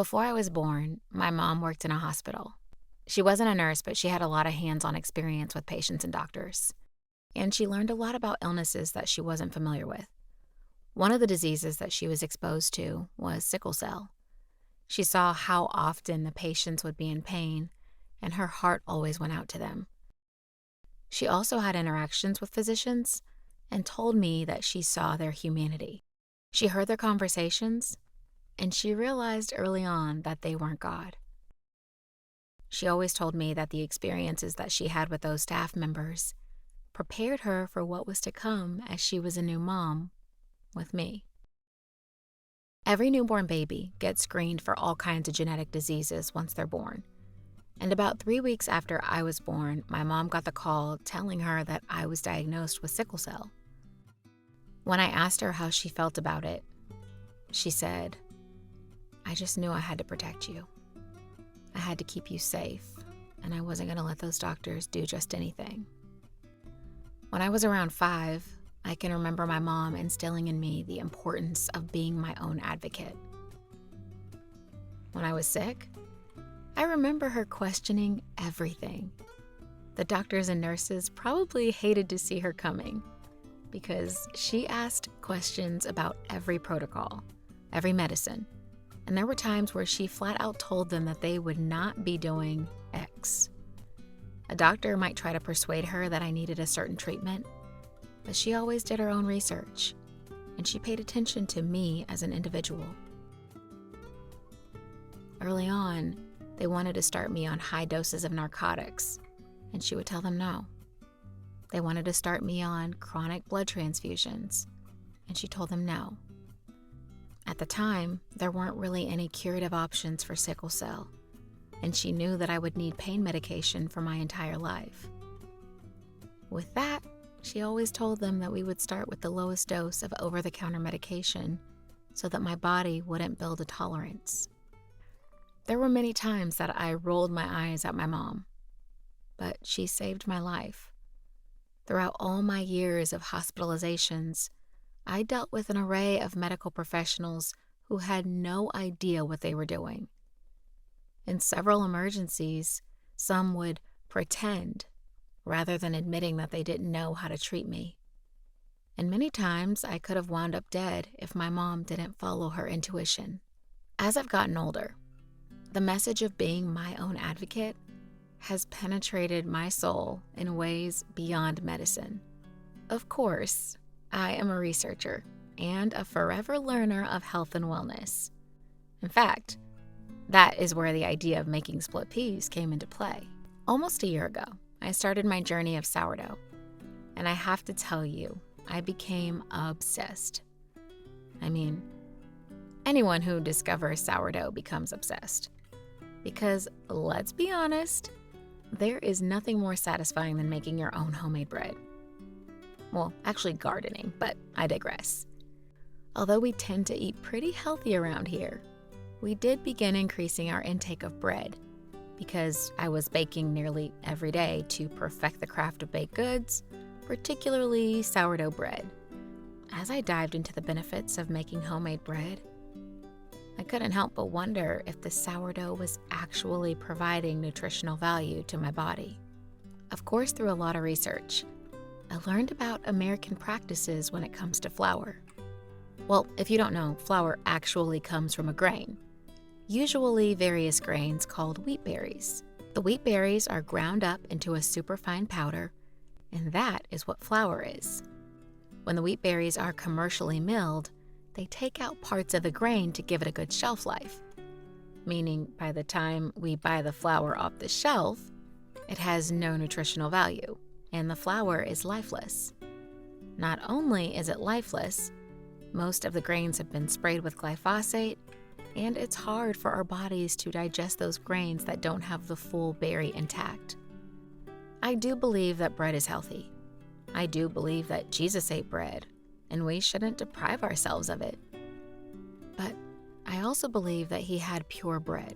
Before I was born, my mom worked in a hospital. She wasn't a nurse, but she had a lot of hands-on experience with patients and doctors. And she learned a lot about illnesses that she wasn't familiar with. One of the diseases that she was exposed to was sickle cell. She saw how often the patients would be in pain, and her heart always went out to them. She also had interactions with physicians and told me that she saw their humanity. She heard their conversations, and she realized early on that they weren't God. She always told me that the experiences that she had with those staff members prepared her for what was to come as she was a new mom with me. Every newborn baby gets screened for all kinds of genetic diseases once they're born. And about 3 weeks after I was born, my mom got the call telling her that I was diagnosed with sickle cell. When I asked her how she felt about it, she said, "I just knew I had to protect you. I had to keep you safe, and I wasn't going to let those doctors do just anything." When I was around 5, I can remember my mom instilling in me the importance of being my own advocate. When I was sick, I remember her questioning everything. The doctors and nurses probably hated to see her coming because she asked questions about every protocol, every medicine, and there were times where she flat out told them that they would not be doing X. A doctor might try to persuade her that I needed a certain treatment, but she always did her own research, and she paid attention to me as an individual. Early on, they wanted to start me on high doses of narcotics, and she would tell them no. They wanted to start me on chronic blood transfusions, and she told them no. At the time, there weren't really any curative options for sickle cell, and she knew that I would need pain medication for my entire life. With that, she always told them that we would start with the lowest dose of over-the-counter medication so that my body wouldn't build a tolerance. There were many times that I rolled my eyes at my mom, but she saved my life. Throughout all my years of hospitalizations, I dealt with an array of medical professionals who had no idea what they were doing. In several emergencies, some would pretend rather than admitting that they didn't know how to treat me. And many times I could have wound up dead if my mom didn't follow her intuition. As I've gotten older, the message of being my own advocate has penetrated my soul in ways beyond medicine. Of course, I am a researcher and a forever learner of health and wellness. In fact, that is where the idea of making split peas came into play. Almost a year ago, I started my journey of sourdough, and I have to tell you, I became obsessed. I mean, anyone who discovers sourdough becomes obsessed. Because, let's be honest, there is nothing more satisfying than making your own homemade bread. Well, actually gardening, but I digress. Although we tend to eat pretty healthy around here, we did begin increasing our intake of bread because I was baking nearly every day to perfect the craft of baked goods, particularly sourdough bread. As I dived into the benefits of making homemade bread, I couldn't help but wonder if the sourdough was actually providing nutritional value to my body. Of course, through a lot of research, I learned about American practices when it comes to flour. Well, if you don't know, flour actually comes from a grain, usually various grains called wheat berries. The wheat berries are ground up into a superfine powder, and that is what flour is. When the wheat berries are commercially milled, they take out parts of the grain to give it a good shelf life, meaning by the time we buy the flour off the shelf, it has no nutritional value, and the flour is lifeless. Not only is it lifeless, most of the grains have been sprayed with glyphosate, and it's hard for our bodies to digest those grains that don't have the full berry intact. I do believe that bread is healthy. I do believe that Jesus ate bread, and we shouldn't deprive ourselves of it. But I also believe that he had pure bread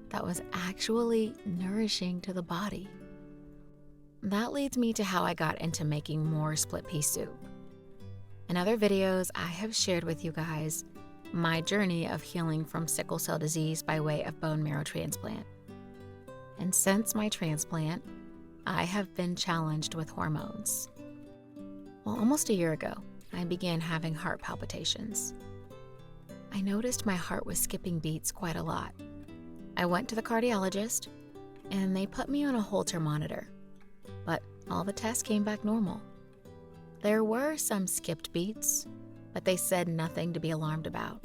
that was actually nourishing to the body. That leads me to how I got into making more split pea soup. In other videos I have shared with you guys, my journey of healing from sickle cell disease by way of bone marrow transplant. And since my transplant, I have been challenged with hormones. Well, almost a year ago, I began having heart palpitations. I noticed my heart was skipping beats quite a lot. I went to the cardiologist, and they put me on a Holter monitor, but all the tests came back normal. There were some skipped beats, but they said nothing to be alarmed about.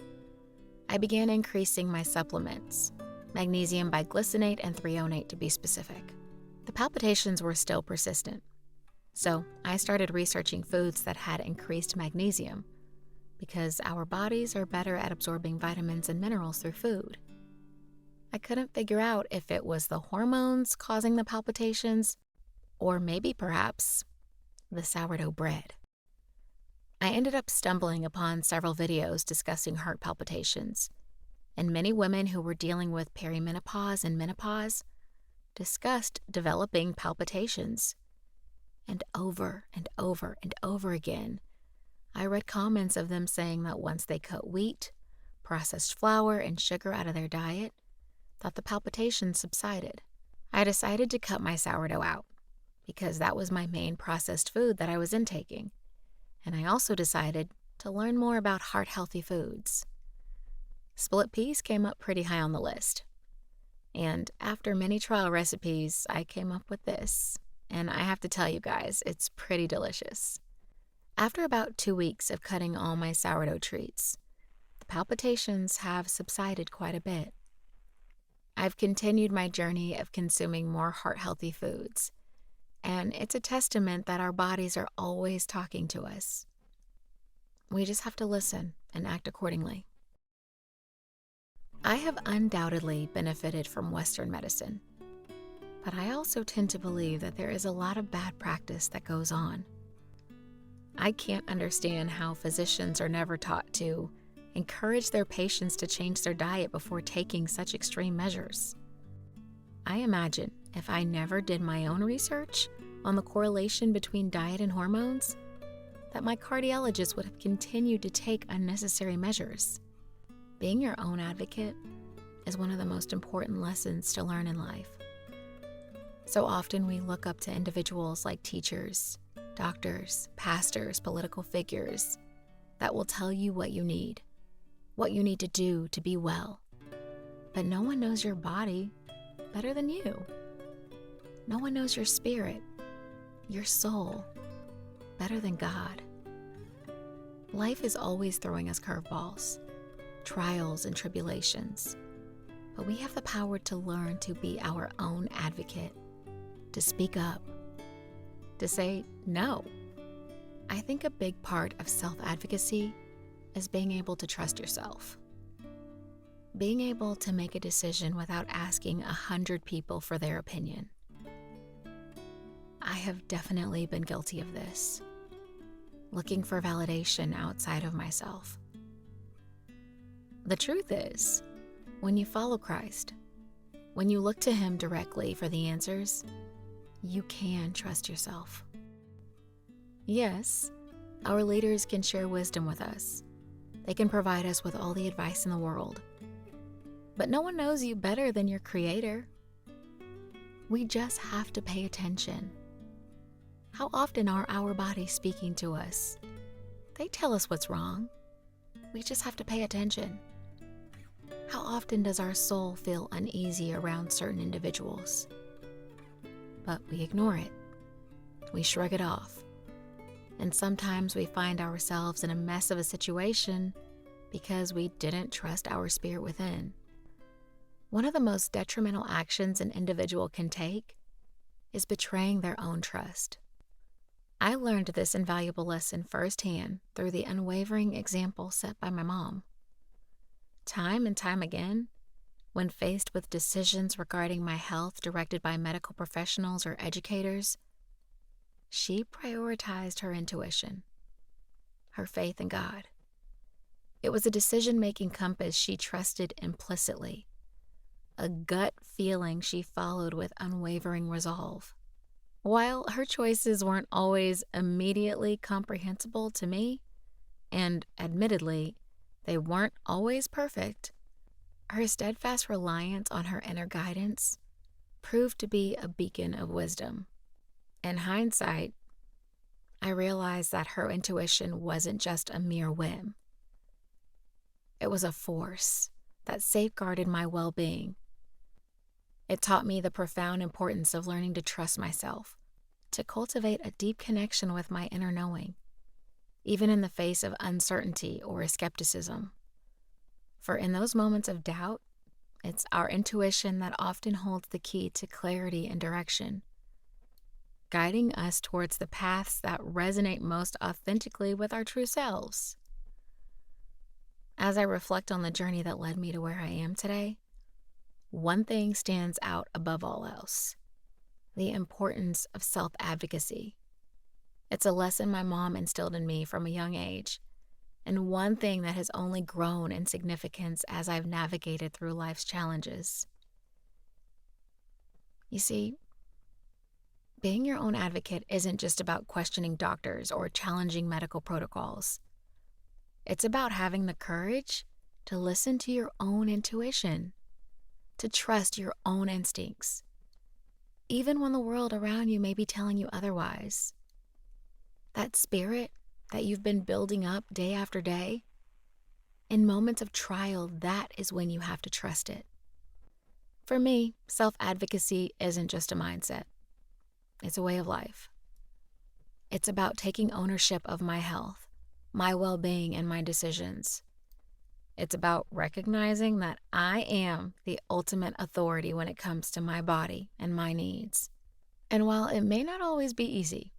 I began increasing my supplements, magnesium biglycinate and threonate to be specific. The palpitations were still persistent, so I started researching foods that had increased magnesium, because our bodies are better at absorbing vitamins and minerals through food. I couldn't figure out if it was the hormones causing the palpitations, or maybe perhaps the sourdough bread. I ended up stumbling upon several videos discussing heart palpitations, and many women who were dealing with perimenopause and menopause discussed developing palpitations. And over and over and over again, I read comments of them saying that once they cut wheat, processed flour, and sugar out of their diet, that the palpitations subsided. I decided to cut my sourdough out because that was my main processed food that I was intaking. And I also decided to learn more about heart-healthy foods. Split peas came up pretty high on the list. And after many trial recipes, I came up with this. And I have to tell you guys, it's pretty delicious. After about 2 weeks of cutting all my sourdough treats, the palpitations have subsided quite a bit. I've continued my journey of consuming more heart-healthy foods, and it's a testament that our bodies are always talking to us. We just have to listen and act accordingly. I have undoubtedly benefited from Western medicine, but I also tend to believe that there is a lot of bad practice that goes on. I can't understand how physicians are never taught to encourage their patients to change their diet before taking such extreme measures. I imagine if I never did my own research on the correlation between diet and hormones, that my cardiologist would have continued to take unnecessary measures. Being your own advocate is one of the most important lessons to learn in life. So often we look up to individuals like teachers, doctors, pastors, political figures that will tell you what you need to do to be well. But no one knows your body better than you. No one knows your spirit, your soul, better than God. Life is always throwing us curveballs, trials and tribulations, but we have the power to learn to be our own advocate, to speak up, to say no. I think a big part of self-advocacy is being able to trust yourself. Being able to make a decision without asking 100 people for their opinion. I have definitely been guilty of this, looking for validation outside of myself. The truth is, when you follow Christ, when you look to Him directly for the answers, you can trust yourself. Yes, our leaders can share wisdom with us. They can provide us with all the advice in the world. But no one knows you better than your Creator. We just have to pay attention. How often are our bodies speaking to us? They tell us what's wrong. We just have to pay attention. How often does our soul feel uneasy around certain individuals? But we ignore it. We shrug it off. And sometimes we find ourselves in a mess of a situation because we didn't trust our spirit within. One of the most detrimental actions an individual can take is betraying their own trust. I learned this invaluable lesson firsthand through the unwavering example set by my mom. Time and time again, when faced with decisions regarding my health directed by medical professionals or educators, she prioritized her intuition, her faith in God. It was a decision-making compass she trusted implicitly, a gut feeling she followed with unwavering resolve. While her choices weren't always immediately comprehensible to me, and admittedly, they weren't always perfect, her steadfast reliance on her inner guidance proved to be a beacon of wisdom. In hindsight, I realized that her intuition wasn't just a mere whim. It was a force that safeguarded my well-being. It taught me the profound importance of learning to trust myself, to cultivate a deep connection with my inner knowing, even in the face of uncertainty or skepticism. For in those moments of doubt, it's our intuition that often holds the key to clarity and direction, guiding us towards the paths that resonate most authentically with our true selves. As I reflect on the journey that led me to where I am today, one thing stands out above all else: the importance of self-advocacy. It's a lesson my mom instilled in me from a young age, and one thing that has only grown in significance as I've navigated through life's challenges. You see, being your own advocate isn't just about questioning doctors or challenging medical protocols. It's about having the courage to listen to your own intuition, to trust your own instincts, even when the world around you may be telling you otherwise. That spirit that you've been building up day after day, in moments of trial, that is when you have to trust it. For me, self-advocacy isn't just a mindset. It's a way of life. It's about taking ownership of my health, my well-being, and my decisions. It's about recognizing that I am the ultimate authority when it comes to my body and my needs. And while it may not always be easy,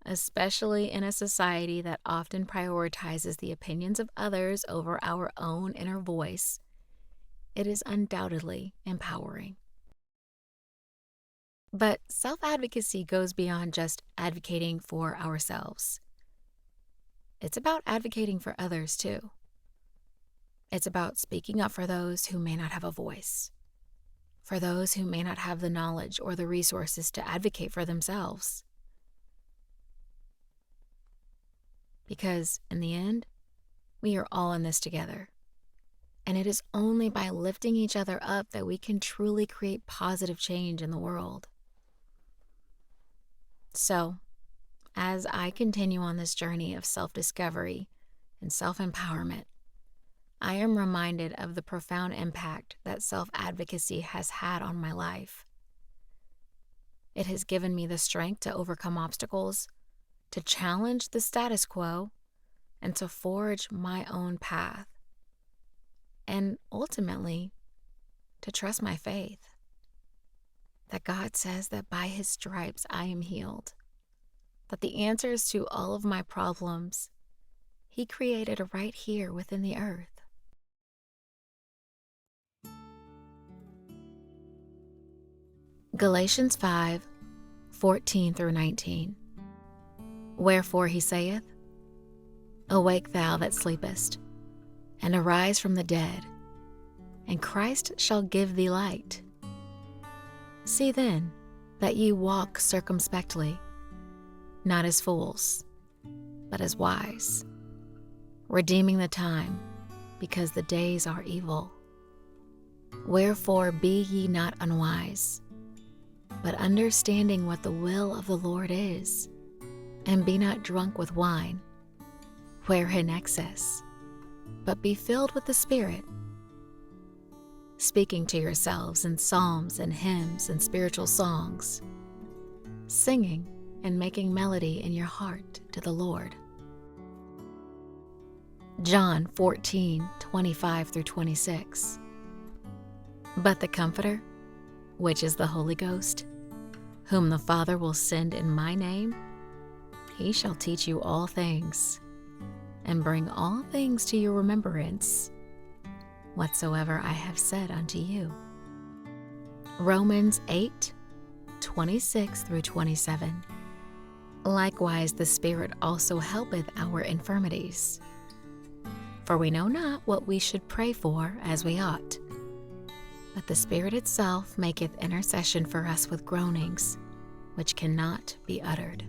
especially in a society that often prioritizes the opinions of others over our own inner voice, it is undoubtedly empowering. But self-advocacy goes beyond just advocating for ourselves. It's about advocating for others too. It's about speaking up for those who may not have a voice, for those who may not have the knowledge or the resources to advocate for themselves. Because in the end, we are all in this together. And it is only by lifting each other up that we can truly create positive change in the world. So, as I continue on this journey of self-discovery and self-empowerment, I am reminded of the profound impact that self-advocacy has had on my life. It has given me the strength to overcome obstacles, to challenge the status quo, and to forge my own path. And ultimately, to trust my faith. That God says that by His stripes I am healed. That the answers to all of my problems, He created right here within the earth. Galatians 5:14 through 19. Wherefore he saith, Awake thou that sleepest, and arise from the dead, and Christ shall give thee light. See then that ye walk circumspectly, not as fools, but as wise, redeeming the time, because the days are evil. Wherefore be ye not unwise, but understanding what the will of the Lord is, and be not drunk with wine, wherein excess, but be filled with the Spirit, speaking to yourselves in psalms and hymns and spiritual songs, singing and making melody in your heart to the Lord. John 14:25 through 26. But the Comforter, which is the Holy Ghost, whom the Father will send in my name, He shall teach you all things, and bring all things to your remembrance, whatsoever I have said unto you. Romans 8:26 through 27. Likewise the Spirit also helpeth our infirmities. For we know not what we should pray for as we ought, but the Spirit itself maketh intercession for us with groanings, which cannot be uttered.